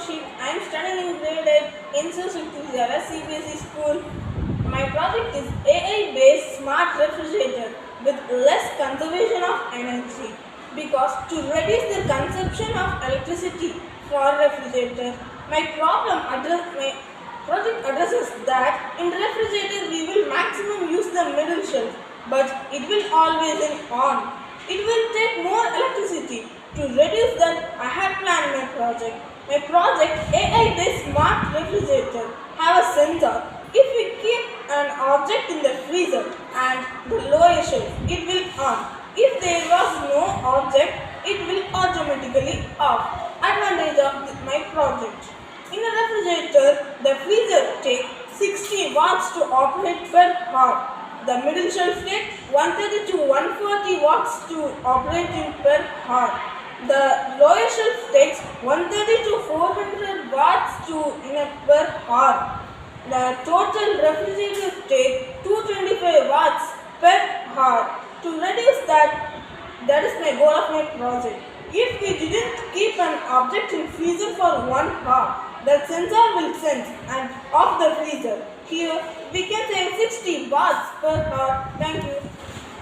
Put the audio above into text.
Kaushik. I am studying in grade 8 in Susukti CBSE school. My project is AI-based smart refrigerator with less conservation of energy because to reduce the consumption of electricity for refrigerator, my project addresses that in refrigerator we will maximum use the middle shelf, but it will always in on. It will take more electricity. To reduce that, I have planned my project. My project AI-based smart refrigerator have a sensor. If we keep an object in the freezer and the lower shelf, it will on. If there was no object, it will automatically off. Advantage of my project. In a refrigerator, the freezer takes 60 watts to operate per hour. The middle shelf takes 130 to 140 watts to operate in per hour. The lower shelf takes 130 to 400 watts to in a per hour. The total refrigerator takes 225 watts per hour. To reduce that is my goal of my project. If we didn't keep an object in freezer for 1 hour, the sensor will sense and off the freezer. Here we can save 60 watts per hour. Thank you.